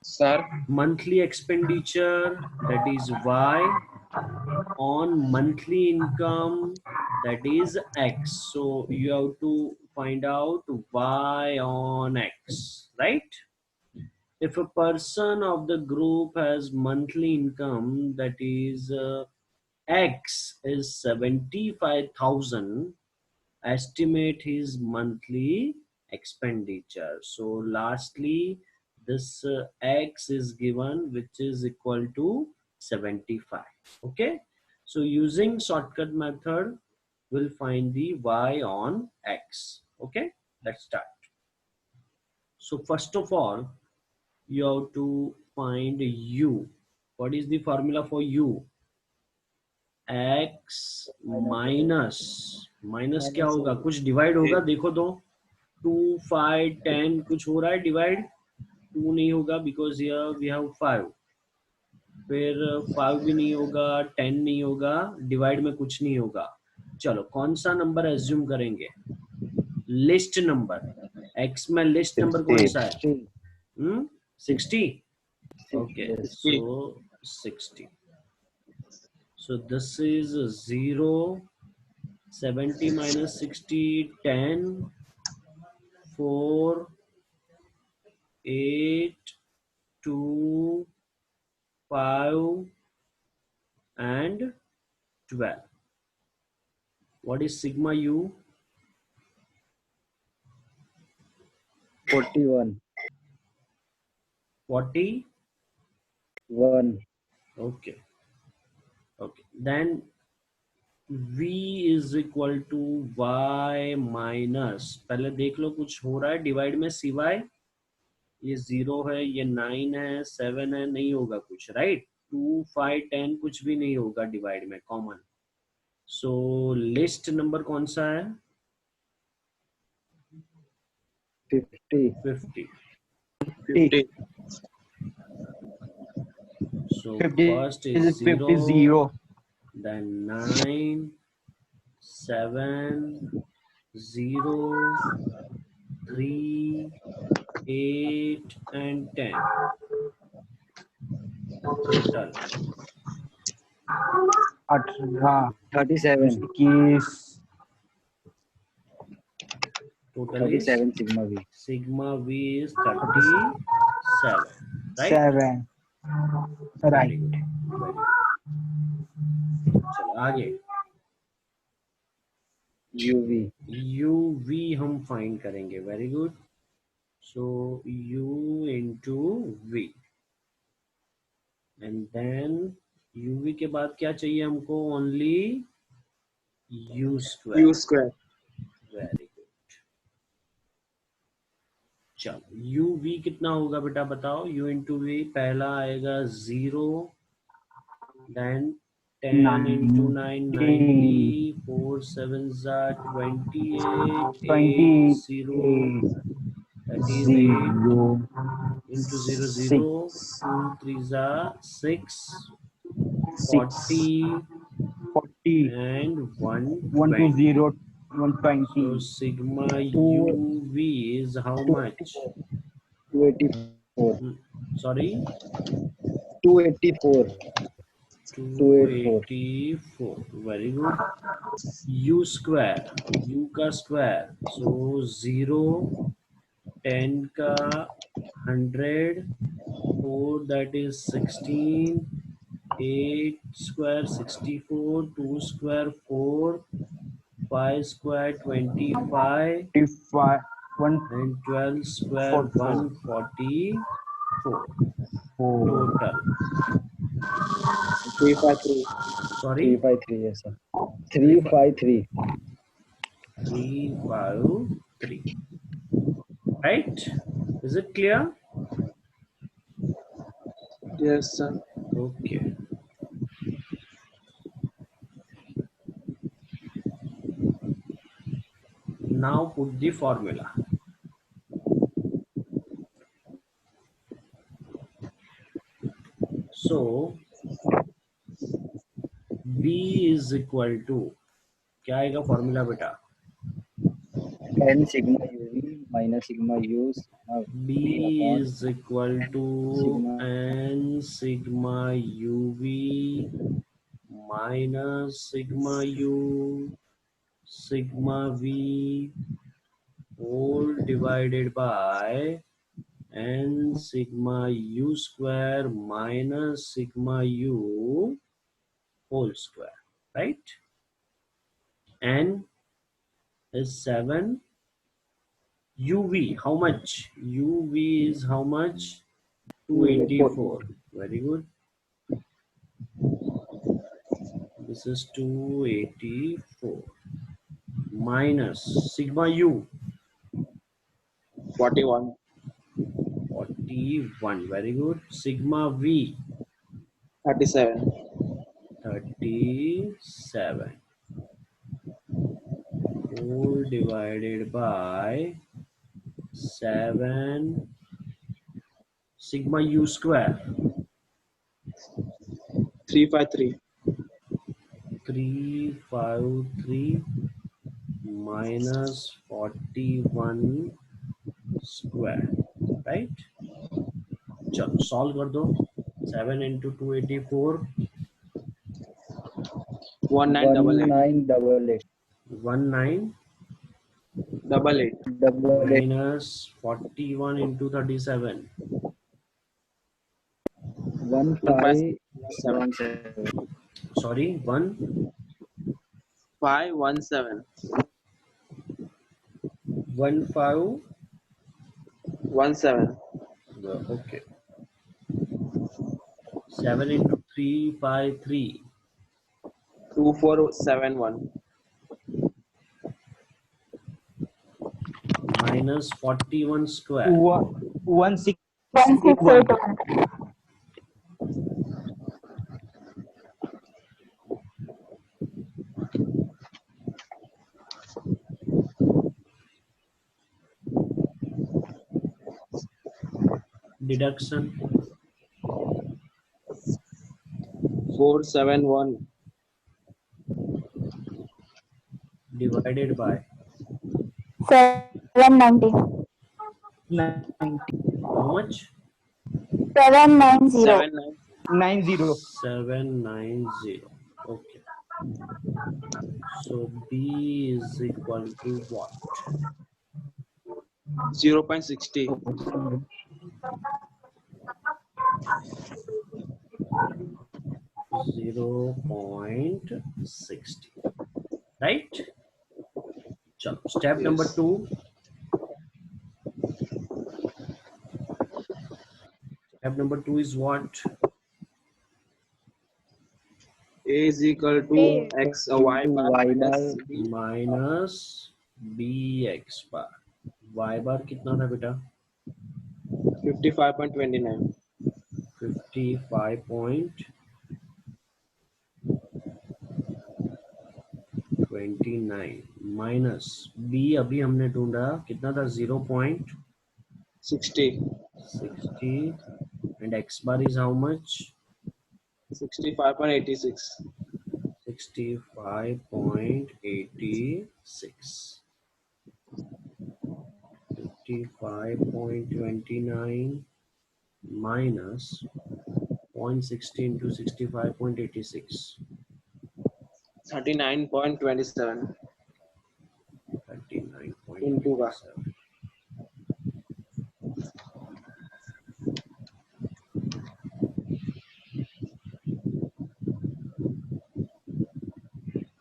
Sir, Monthly expenditure, that is Y, on monthly income, that is X. So you have to find out Y on X, right? If a person of the group has monthly income, that is X is 75,000, estimate his monthly expenditure. So lastly, this X is given, which is equal to 75. Okay, so using shortcut method, we'll find the Y on X. Okay, let's start. So first of all, you have to find U. What is the formula for U? X minus minus क्या होगा, कुछ divide होगा, देखो तो 2 5 10 कुछ हो रहा है डिवाइड, 2 नहीं होगा बिकॉज हियर वी हैव 5, फिर 5 भी नहीं होगा, 10 नहीं होगा, डिवाइड में कुछ नहीं होगा. चलो कौन सा नंबर एज्यूम करेंगे, लिस्ट नंबर. एक्स में लिस्ट नंबर कौन सा है, 60. Okay, so 60. So this is 0, 70 minus 60, 10, 4, 8, 2, 5, and 12. What is sigma U? 41. 41. Okay. Okay. Then V is equal to Y minus, पहले देख लो कुछ हो रहा है डिवाइड में, सिवाय ये 0 है, ये 9 है, 7 है, नहीं होगा कुछ, राइट. 2 5 10 कुछ भी नहीं होगा डिवाइड में, कॉमन. सो लिस्ट नंबर कौन सा है, 50. 50. So 50 first is 50 0, 0. then 9, 7, 0, 3, 8 and 10. Total 37. 21. total is 37 sigma V. sigma V is 37, right? 7. Very Right. good, very good. चलो आगे, UV हम फाइंड करेंगे. Very good. So U into V, and then UV के बाद क्या चाहिए हमको, only U square. U square. Very good. चलो UV कितना होगा बेटा बताओ, U into V, पहला आएगा 0, then 10 into 9 90, 4 7s are 28, 8 0, that is 8 into 0 0, 2 3s are 6, 40, 40. and 1 120. 20. 120. So sigma UV is how much? 284. Sorry, 284. 284. Very good. U square, U का square, so 0, 10 का 100, 4 that is 16, 8 square 64, 2 square 4, 5 square 25, 25. and 12 square 144 total. 353. Sorry, 353, yes, sir. 353. 353. Right? Is it clear? Yes, sir. Okay. Now put the formula. So B is equal to, क्या आएगा formula बेटा, N sigma UV minus sigma U B upon is equal to sigma n sigma uv minus sigma u sigma v whole divided by n sigma u square minus sigma u whole square, right? N is 7. UV, how much? UV is how much? 284. Very good. This is 284 minus sigma u 41. 41. Very good. Sigma v 37. 37 whole divided by 7 sigma u square 353. 353 minus 41 square, right? चलो solve कर दो. 7 into 284 1988. 1988 19 minus 41 into 37 1517 sorry 1 517. 1 5 17. okay 7 into 353 2471. minus 41 square 1681. 1681. deduction 471. divided by 790. 90. how much? 790. 79. 90. 790. Okay, so B is equal to what? 0.60. 0.60, right? Chalo, step Yes. number 2. Step number 2 is what? A is equal to x y bar minus b. Minus bx bar. Y bar कितना था बेटा? 55.29. 55.29 minus b अभी हमने ढूंढा कितना था? 0.60 60. and x bar is how much? 65.86. 65.86. 55.29 minus 0.60 into 65.86. 39.27. 39.27.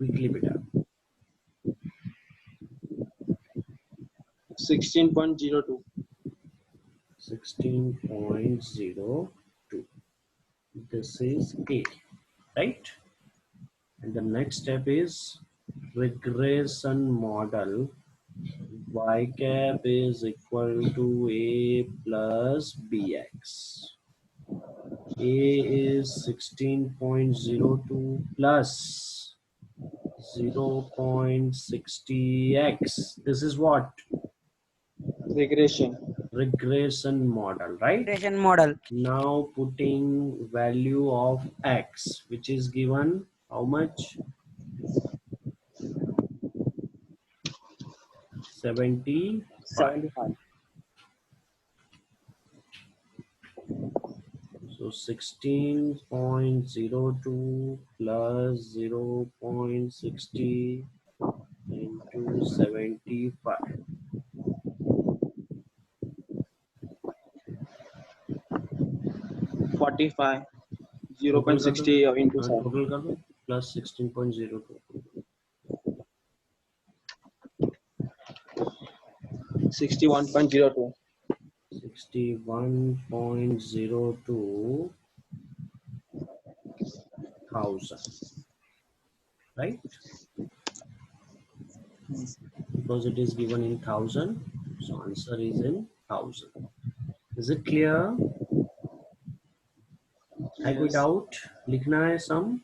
Quickly beta. 16.02. 16.02. This is A, right? And the next step is regression model. Y cap is equal to A plus BX. A is 16.02 plus 0.60x. This is what? Regression. Regression model, right? Regression model. Now putting value of x, which is given how much? 75. 75. 16.02 plus 0.60 into 75. 45. Total कर दो, 0.60 into 7. Total कर दो plus 16.02 61.02. 61.02 thousand, right? Because it is given in thousand, so answer is in thousand. Is it clear? Type it out. लिखना है sum.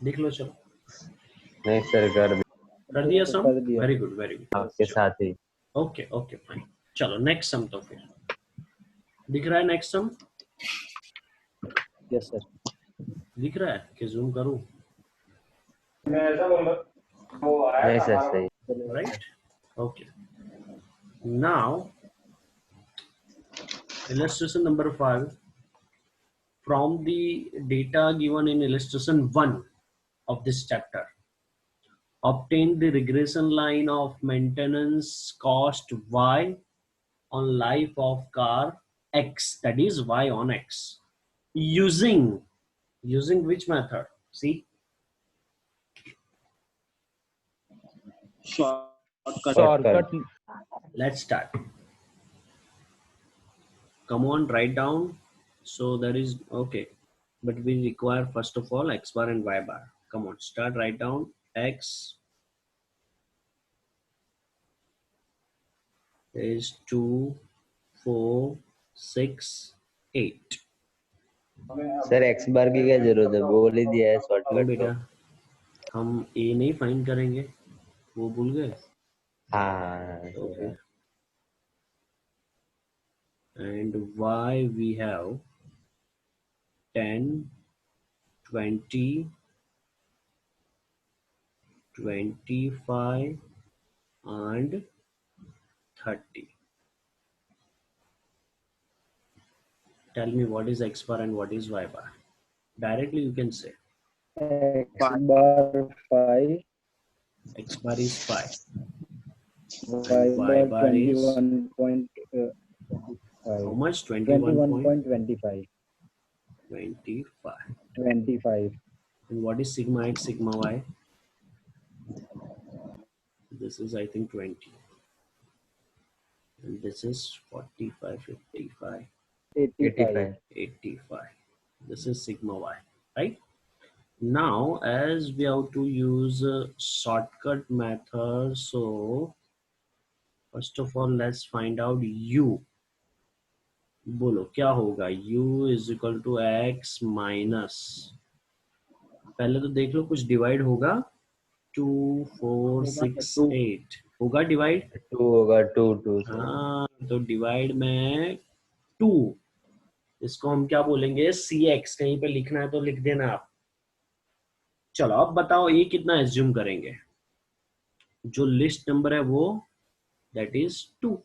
लिख लो चलो. नहीं sir कर कर दिया sum? कर दिया। Very good, very good. आपके साथ ही Okay, okay, fine. चलो next sum तो फिर. दिख रहा है next sum? Yes sir. दिख रहा है कि zoom करूँ? नहीं सर सही Right? Okay. Now, illustration number 5. From the data given in illustration 1 of this chapter, obtain the regression line of maintenance cost y on life of car x, that is y on x, using which method? See, Shortcut. Shortcut let's start. Come on, write down. So there is okay, but we require first of all x bar and y bar. Come on, start, write down. X is 2, 4, 6, 8. Sir x बार की क्या जरूरत है बोल ही दिया है क्यों shortcut बेटा, तो हम a नहीं फाइंड करेंगे, वो भूल गए? हाँ तो फिर and y we have 10, 20, 25 and 30. Tell me what is x bar and what is y bar. Directly you can say X bar 5 x bar is 5 Y and y bar bar is 21.5 how much? 21.25. 21.25 And what is sigma x, sigma y? This is I think 20. And this is 45, 55, 85 85. This is sigma y, right? Now, as we have to use a shortcut method, so first of all, let's find out u. बोलो क्या होगा? u is equal to x minus, पहले तो देख लो कुछ divide होगा? 2, 4, 6, 8 होगा divide? 2 होगा 2 2 हाँ, तो डिवाइड में 2, इसको हम क्या बोलेंगे? cx. कहीं पे लिखना है तो लिख देना आप. चलो अब बताओ ये कितना एज्यूम करेंगे? जो लिस्ट नंबर है वो that is 2.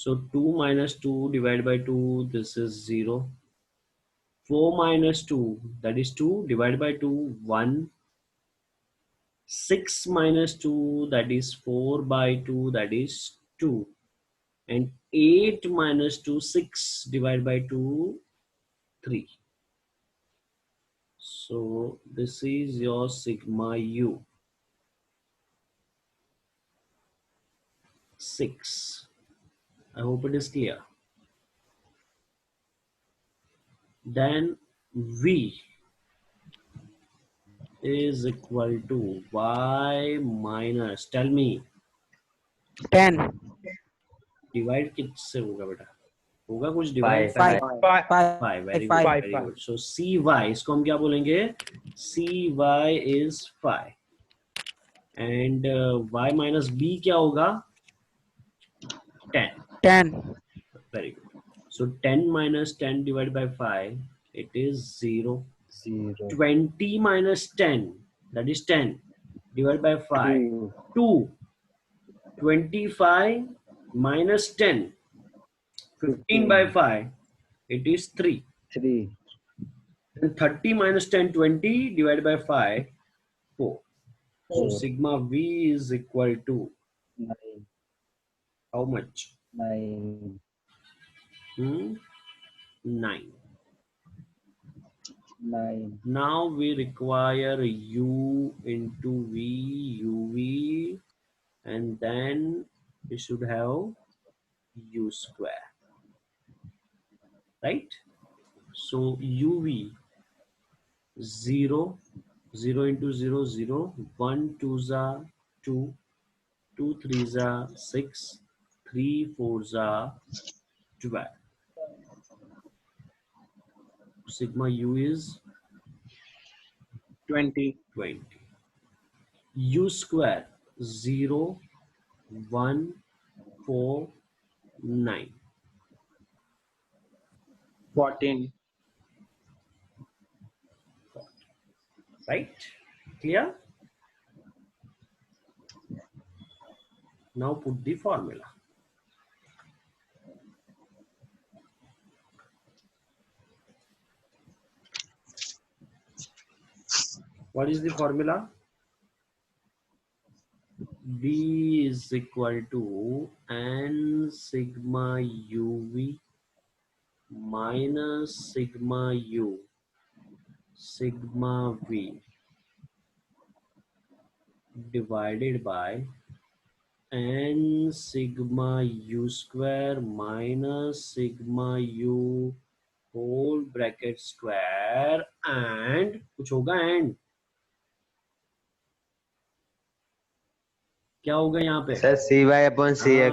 So 2 minus 2 divided by 2, this is 0. 4 minus 2, that is 2, divided by 2, 1. 6 minus 2, that is 4 by 2, that is 2. And 8 minus 2, 6 divided by 2, 3. So this is your sigma u. 6. I hope it is clear. Then v is equal to y minus, tell me 10 divide किससे होगा बेटा? होगा कुछ divide? 5 5. Very good, very good. So cy, इसको हम क्या बोलेंगे? cy is 5 and y minus b क्या होगा? 10. 10 Very good. So 10 minus 10 divided by 5, it is 0. 20 minus 10, that is 10, divided by 5, 2. 25 minus 10. 15 by 5, it is 3. 3. And 30 minus 10, 20 divided by 5, 4. So 4. sigma V is equal to 9. how much? 9. 9. 9. Now we require U into V, UV, and then we should have U square, right? So UV 0, 0 into 0, 0, 1 2s are 2, 2 3s are 6, 3 4s are 12. Sigma U is 20. 20. U square 0, 1, 4, 9. 14. Right? Clear? Now put the formula. What is the formula? B is equal to n sigma UV minus sigma U sigma V divided by n sigma U square minus sigma U whole bracket square and कुछ होगा and क्या होगा यहाँ पे? Sir CY/CX.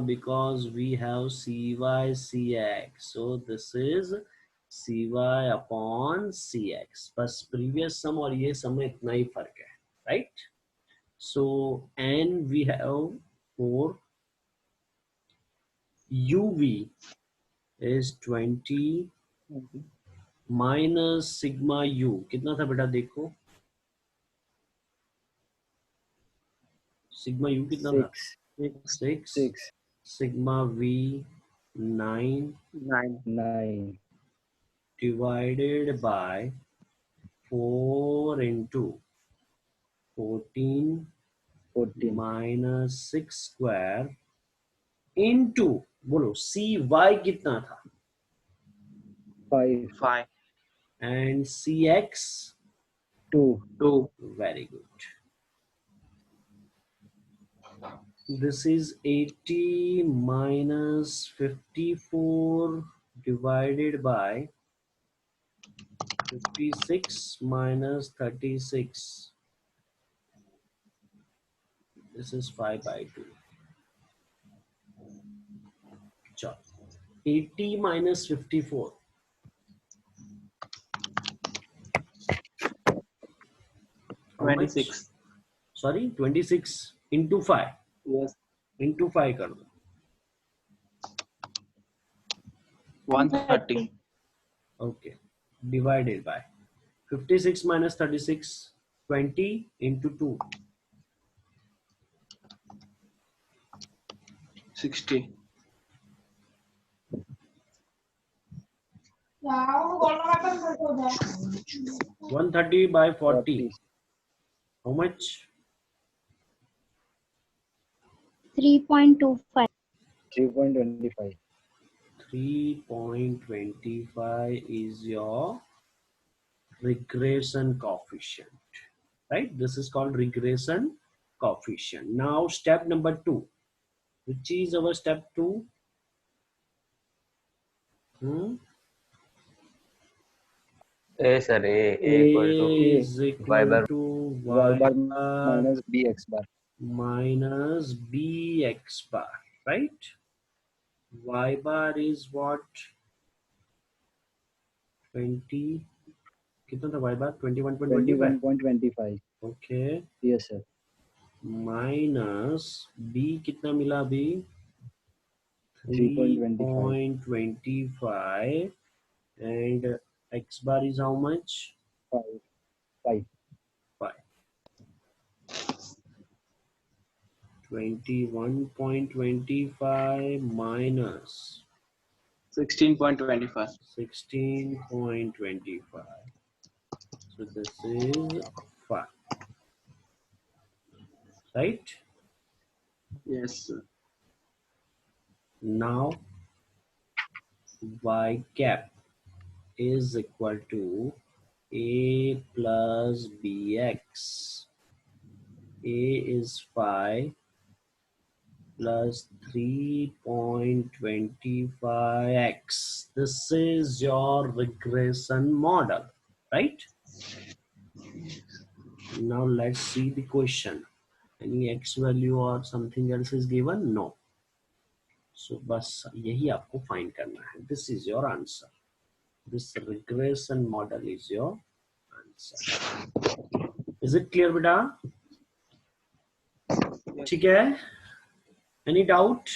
Because we have CY CX, so this is CY upon CX. बस previous sum और ये sum में इतना ही फर्क है, right? So n we have for UV is 20 minus sigma U कितना था बेटा देखो sigma U कितना था 6 6. sigma V 9 9. divided by 4 into 14 14. minus 6 square into बोलो CY कितना था 5. 5. and CX 2. 2. very good. This is 80 minus 54 divided by 56 minus 36. This is 5 by 2. Chal. 80 minus 54. How much? 26. Sorry, 26 into 5. Yes. Into 5 कर दो. 130. Okay. Divided by 56 minus 36. 20 into 2. 60. 130 by 40. How much? 3.25. 3.25. 3.25 is your regression coefficient, right? This is called regression coefficient. Now step number 2. Which is our step 2? A sir, A equal to is equal Y bar. to Y bar bar minus BX bar. minus bx bar, right? Y bar is what? 20. कितना था y bar? 21.25. 21.25. Okay. Yes, sir. Minus b कितना मिला अभी? 3.25. 3.25 and x bar is how much? 5. 5. 21.25 minus 16.25. 16.25. So this is 5, right? Yes, sir. Now y cap is equal to a plus bx. A is 5 plus 3.25x. This is your regression model, right? Now let's see the question. Any x value or something else is given? No. So बस यही आपको find करना है. This is your answer. This regression model is your answer. Is it clear, बेटा? ठीक है? Any doubt?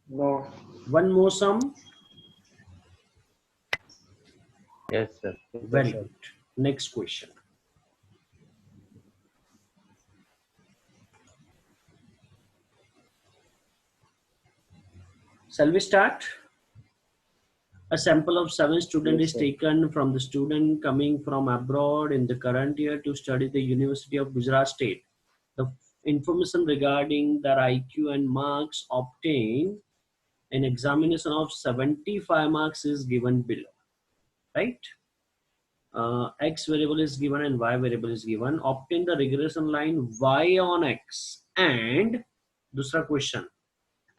No. One more sum. Yes, sir. Very good. Next question. Shall we start? A sample of 7 students Yes, is sir. taken from the student coming from abroad in the current year to study the University of Gujarat State. The information regarding their IQ and marks obtained in examination of 75 marks is given below, right? X variable is given and Y variable is given. Obtain the regression line Y on X. And दूसरा question.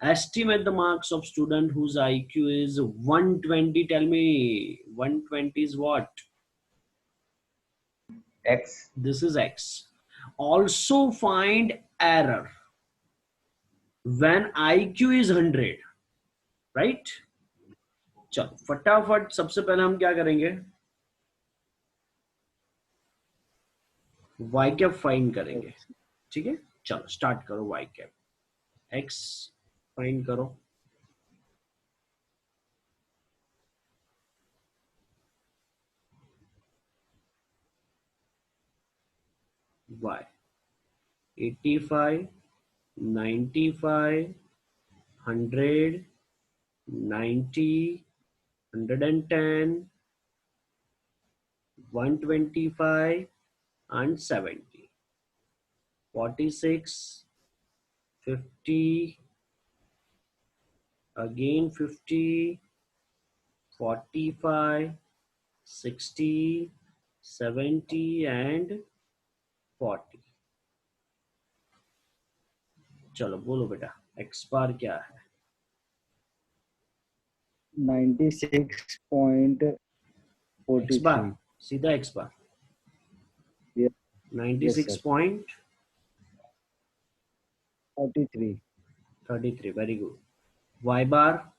Estimate the marks of student whose IQ is 120. Tell me, 120 is what? X. This is X. Also find error when IQ is 100. Right? चलो फटाफट सबसे पहले हम क्या करेंगे? Y cap find करेंगे. ठीक है, चलो स्टार्ट करो. Y कैप X फाइंड करो. Y 85, 95, 100, 90, 110, 125 and 70. 46, 50, again 50, 45, 60, 70 and 40. चलो बोलो बेटा, एक्स बार क्या है? 96.43. एक्स बार सीधा एक्स बार. Yes. 96.33. 43. Very good. Y bar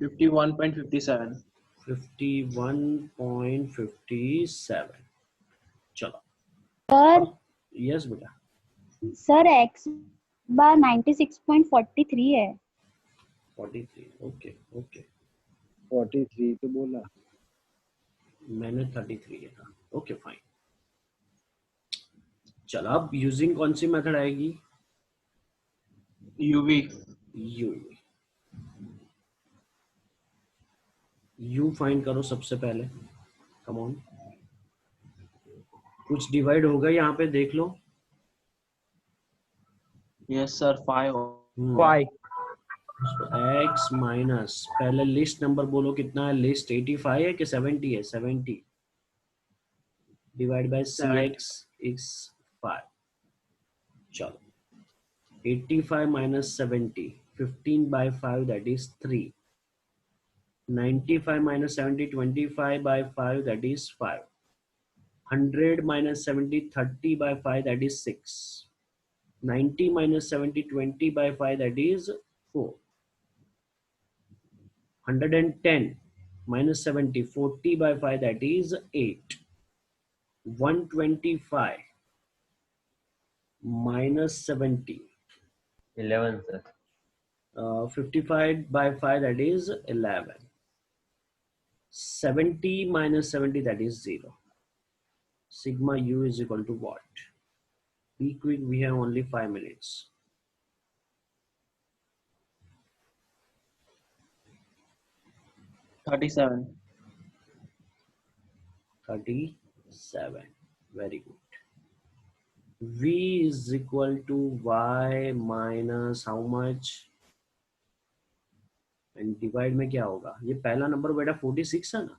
51.57. 51.57. चलो. Sir, Yes बेटा. sir, X bar 96.43 है. 43. Okay, okay. 43 तो बोला. मैंने 33 लिखा. Okay, fine. चलो अब यूजिंग कौन सी मेथड आएगी? UV. यू फाइंड करो सबसे पहले. Come on. कुछ डिवाइड होगा यहाँ पे, देख लो. Yes, sir. 5. Y. X minus पहले लिस्ट नंबर बोलो कितना है. लिस्ट 85 है कि 70 है? 70 divide by C 70. X is 5. चलो 85 minus 70, 15 by 5, that is 3. 95 minus 70, 25 by 5, that is 5. 100 minus 70, 30 by 5, that is 6. 90 minus 70, 20 by 5, that is 4. 110 minus 70, 40 by 5, that is 8. 125 minus 70, 11, sir. 55 by 5, that is 11. 70 minus 70, that is 0. Sigma u is equal to what? Be quick, we have only 5 minutes. $37. 37. Very good. V is equal to y minus how much? And divide में क्या होगा? ये पहला number बेटा 46 है ना?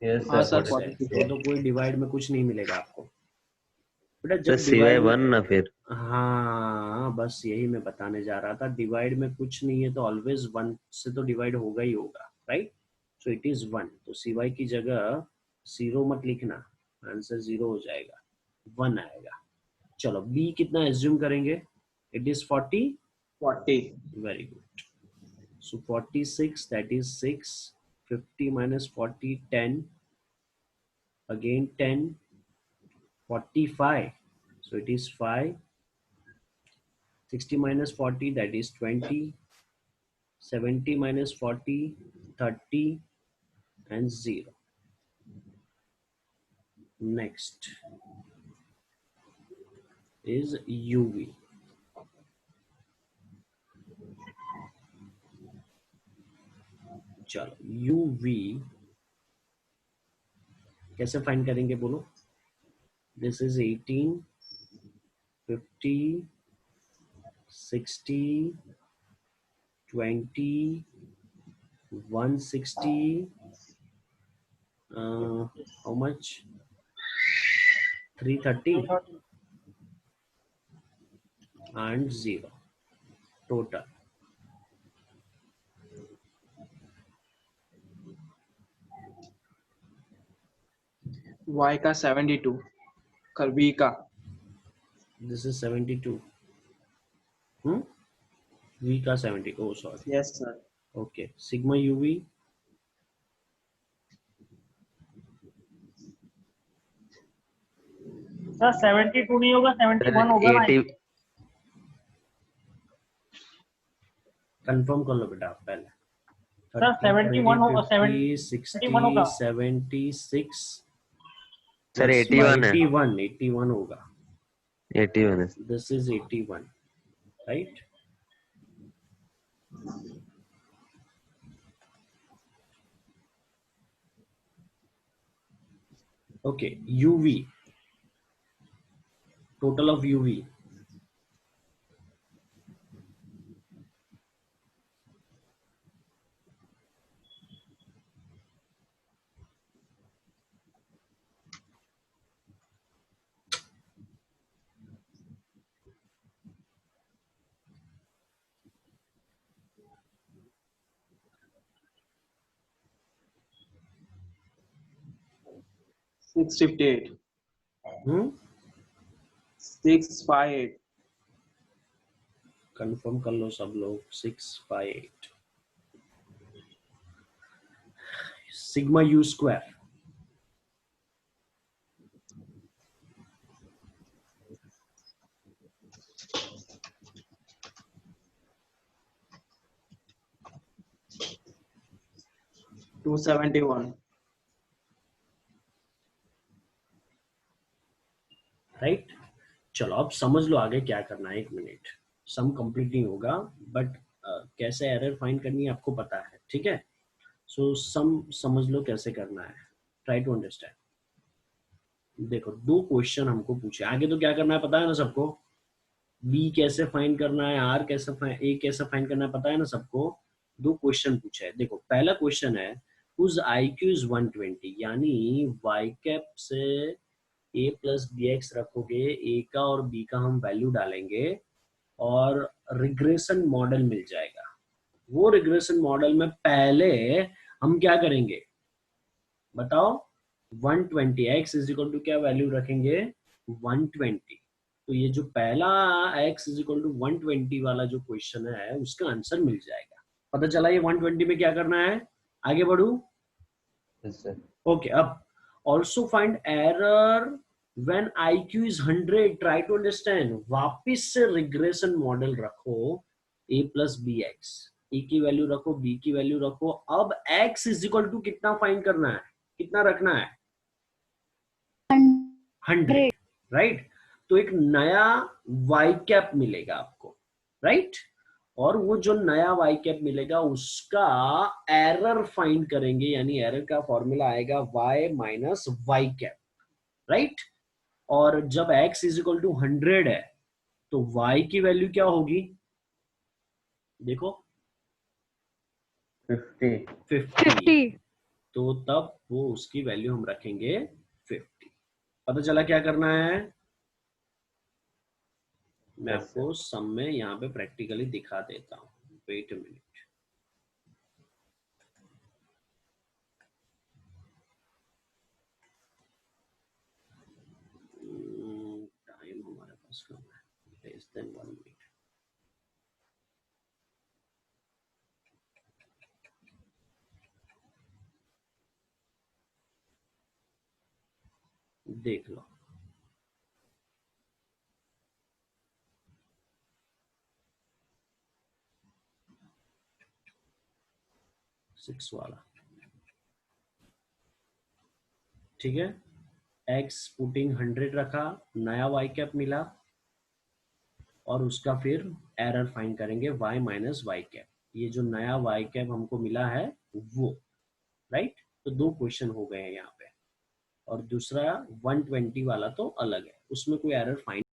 Yes हाँ sir sir 46 तो कोई डिवाइड में कुछ नहीं मिलेगा आपको बेटा सर जब सिवाय डिवाइड में 1 ना फिर हाँ बस यही मैं बताने जा रहा था डिवाइड में कुछ नहीं है तो ऑलवेज 1 से तो डिवाइड होगा ही होगा राइट सो इट इज 1 तो सिवाय की जगह 0 मत लिखना आंसर 0 हो जाएगा 1 आएगा चलो बी कितना एज्यूम करेंगे it is 40 very good so 46 that is 6 50 minus 40 10 again 10 45 so it is 5 60 minus 40 that is 20 70 minus 40 30 and 0 next is uv चलो uv कैसे फाइंड करेंगे बोलो this is 18 50 60 20 160 how much 330 and 0 total Y का 72 कर B का this is 72 v का 70 oh sorry yes sir okay sigma uv sir 72 नहीं होगा 71 होगा ना 80 कंफर्म कर लो बेटा आप पहले सर 71 होगा 61 होगा 76 सर 81 है 81 होगा 81 है this is 81 right okay uv total of uv $658 $658 confirm कर लो सब लोग 658 sigma u square $271 राइट चलो अब समझ लो आगे क्या करना है 1 मिनट सम कंप्लीट नहीं होगा बट कैसे एरर फाइंड करनी है आपको पता है ठीक है सो सम समझ लो कैसे करना है ट्राई टू अंडरस्टैंड देखो 2 क्वेश्चन हमको पूछे आगे तो क्या करना है पता है ना सबको बी कैसे फाइंड करना है आर कैसे ए कैसे फाइंड करना है पता है ना सबको 2 क्वेश्चन पूछे है देखो पहला क्वेश्चन है whose IQ is 120 यानी y कैप से a प्लस बी एक्स रखोगे a का और b का हम वैल्यू डालेंगे और रिग्रेशन मॉडल मिल जाएगा वो रिग्रेशन मॉडल में पहले हम क्या करेंगे बताओ 120 x इज इक्वल टू क्या वैल्यू रखेंगे 120 तो ये जो पहला x इज इक्वल टू 120 वाला जो क्वेश्चन है उसका आंसर मिल जाएगा पता चला ये 120 में क्या करना है आगे बढ़ू ओके अब also find error when IQ is 100 try to understand वापिस से रिग्रेशन मॉडल रखो a plus B X A की वैल्यू रखो b की वैल्यू रखो अब x इज इक्वल टू कितना फाइंड करना है कितना रखना है 100 राइट। तो एक नया वाई कैप मिलेगा आपको, राइट। और वो जो नया वाई कैप मिलेगा उसका एरर फाइंड करेंगे, यानी एरर का फॉर्मूला आएगा y minus Y cap, right. और जब x इज इक्वल टू 100 है तो y की वैल्यू क्या होगी, देखो 50। तो तब वो उसकी वैल्यू हम रखेंगे 50। पता चला क्या करना है, मैं आपको सम में यहाँ पे प्रैक्टिकली दिखा देता हूँ, वेट अ मिनट। टाइम हमारे पास कम है, लेस देन 1 मिनट। देख लो, सिक्स वाला, ठीक है। x पुटिंग 100 रखा, नया y कैप मिला और उसका फिर एरर फाइंड करेंगे y माइनस वाई कैप। ये जो नया y कैप हमको मिला है वो, राइट। तो दो क्वेश्चन हो गए हैं यहाँ पे, और दूसरा 120 वाला तो अलग है, उसमें कोई एरर फाइंड